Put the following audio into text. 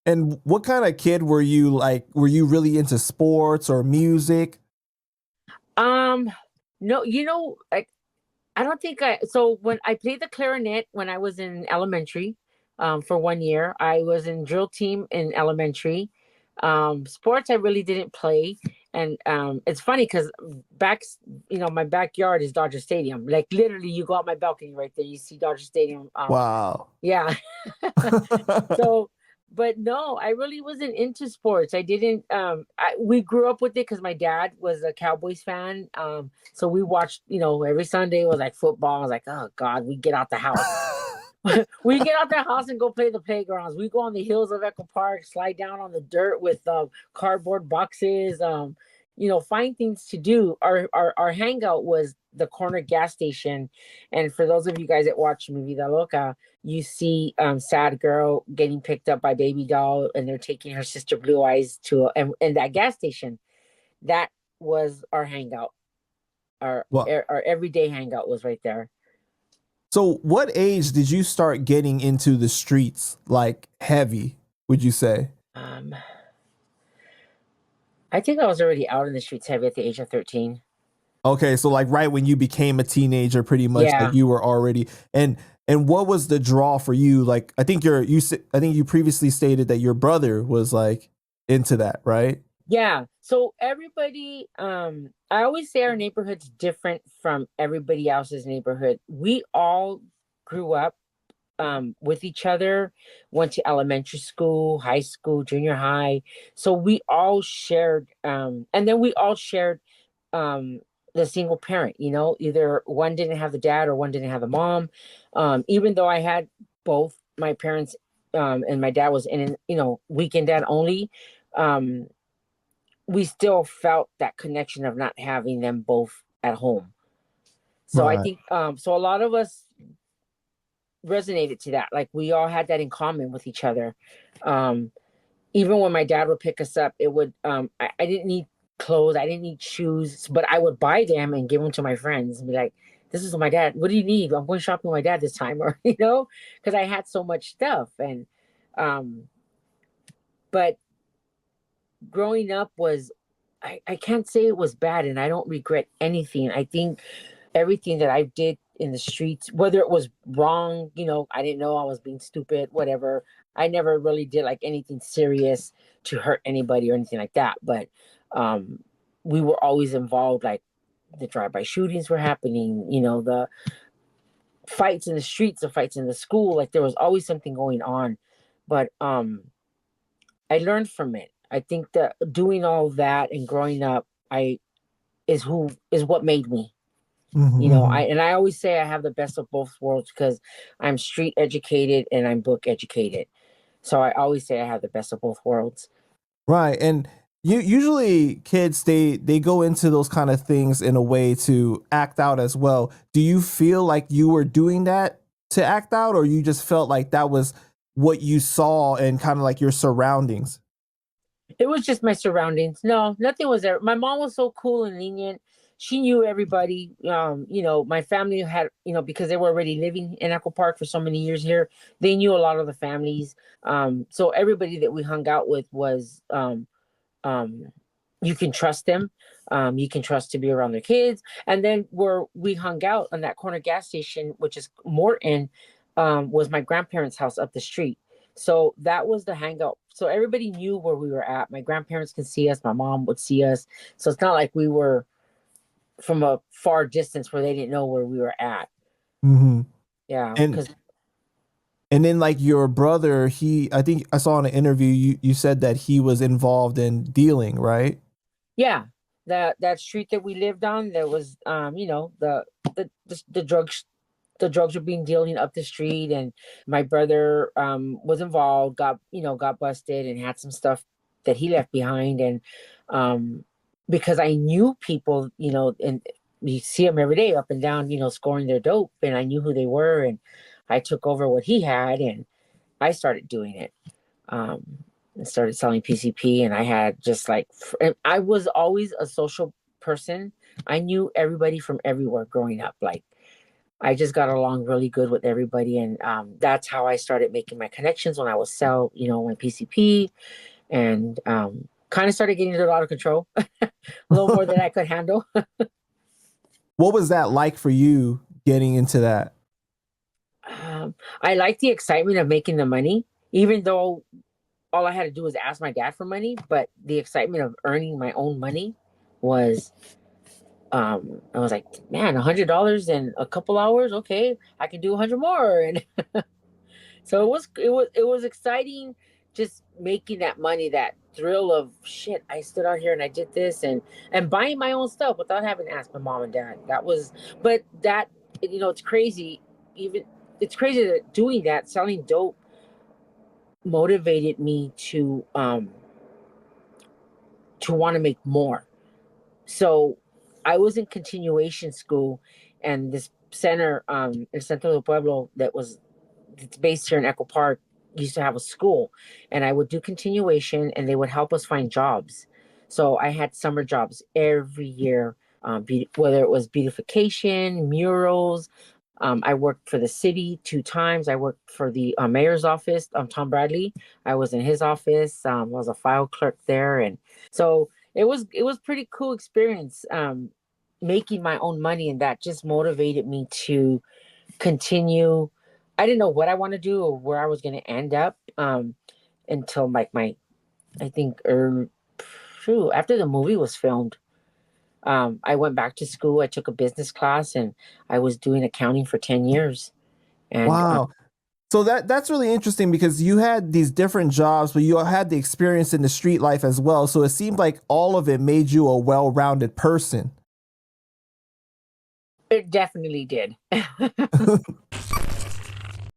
And what kind of kid were you? Like, were you really into sports or music? Um, no, like I don't think so when I played the clarinet when I was in elementary, for 1 year. I was in drill team in elementary. Sports I really didn't play. And it's funny because back, my backyard is Dodger Stadium. Like literally you go out my balcony right there, you see Dodger Stadium. Wow. Yeah. So, but no, I really wasn't into sports. I didn't. We grew up with it because my dad was a Cowboys fan. So we watched, every Sunday was like football. I was like, oh God, we get out the house. We get out the house and go play the playgrounds. We go on the hills of Echo Park, slide down on the dirt with cardboard boxes. Find things to do. Our hangout was the corner gas station, and for those of you guys that watch Mi Vida Loca, you see sad girl getting picked up by baby doll, and they're taking her sister Blue Eyes to and that gas station. That was our hangout. Our Well, our everyday hangout was right there. so what age did you start getting into the streets like heavy, would you say? Um, I think I was already out in the streets heavy at the age of 13. Okay, so like right when you became a teenager, pretty much like Yeah. you were already and what was the draw for you? Like I think you previously stated that your brother was like into that, right? Yeah. So everybody, I always say our neighborhood's different from everybody else's neighborhood. We all grew up with each other, went to elementary school, high school, junior high. So we all shared, and then we all shared um the single parent, either one didn't have the dad or one didn't have the mom. Even though I had both my parents, and my dad was in, weekend dad only. Um, we still felt that connection of not having them both at home. So I Right. think so a lot of us resonated to that. Like we all had that in common with each other. Um Even when my dad would pick us up, it would I didn't need clothes, I didn't need shoes, but I would buy them and give them to my friends and be like, this is my dad. What do you need? I'm going shopping with my dad this time, or because I had so much stuff. And um but growing up was I can't say it was bad, and I don't regret anything. I think everything that I did in the streets, whether it was wrong, I didn't know I was being stupid, whatever. I never really did like anything serious to hurt anybody or anything like that. But um, we were always involved, like the drive-by shootings were happening, the fights in the streets, the fights in the school, like there was always something going on. But I learned from it. I think that doing all that and growing up, I is what made me. I Mm-hmm. and I always say I have the best of both worlds because I'm street educated and I'm book educated. So I always say I have the best of both worlds. Right. And you usually kids they go into those kind of things in a way to act out as well. Do you feel like you were doing that to act out, or you just felt like that was what you saw and kind of like your surroundings? It was just my surroundings. No, nothing was there. My mom was so cool and lenient. She knew everybody. My family had, because they were already living in Echo Park for so many years here, they knew a lot of the families. So everybody that we hung out with was um you can trust them. You can trust to be around their kids. And then where we hung out on that corner gas station, which is Morton, was my grandparents' house up the street. So that was the hangout. So everybody knew where we were at. My grandparents could see us, my mom would see us. So it's not like we were from a far distance where they didn't know where we were at. Mm-hmm. Yeah, And because and then like your brother, he I think I saw in an interview you said that he was involved in dealing, right? yeah, that street that we lived on, there was the drugs were being dealing up the street, and my brother was involved, got busted and had some stuff that he left behind. And because I knew people, and you see them every day up and down, scoring their dope, and I knew who they were, and I took over what he had and I started doing it. um and started selling PCP, and I had just like I was always a social person. I knew everybody from everywhere growing up. Like I just got along really good with everybody, and that's how I started making my connections when I was sell, my PCP, and kind of started getting a little out of control, a little more than I could handle. What was that like for you getting into that? I like the excitement of making the money, even though all I had to do was ask my dad for money. But the excitement of earning my own money was, I was like, man, $100 in a couple hours. Okay, I can do 100 more, and so it was exciting, just making that money, that thrill of shit. I stood out here and I did this, and buying my own stuff without having to ask my mom and dad. That was, but that it's crazy. Even it's crazy that doing that, selling dope, motivated me to want to make more. So I was in continuation school, and this center in Centro del Pueblo that was it's based here in Echo Park used to have a school, and I would do continuation, and they would help us find jobs. So I had summer jobs every year, whether it was beautification, murals. I worked for the city 2 times. I worked for the mayor's office, Tom Bradley. I was in his office. Was a file clerk there, and so it was pretty cool experience. Making my own money, and that just motivated me to continue. I didn't know what I want to do or where I was going to end up, until like I think, after the movie was filmed. I went back to school. I took a business class, and I was doing accounting for 10 years. And Wow. So that's really interesting because you had these different jobs, but you had the experience in the street life as well. So it seemed like all of it made you a well-rounded person. it definitely did.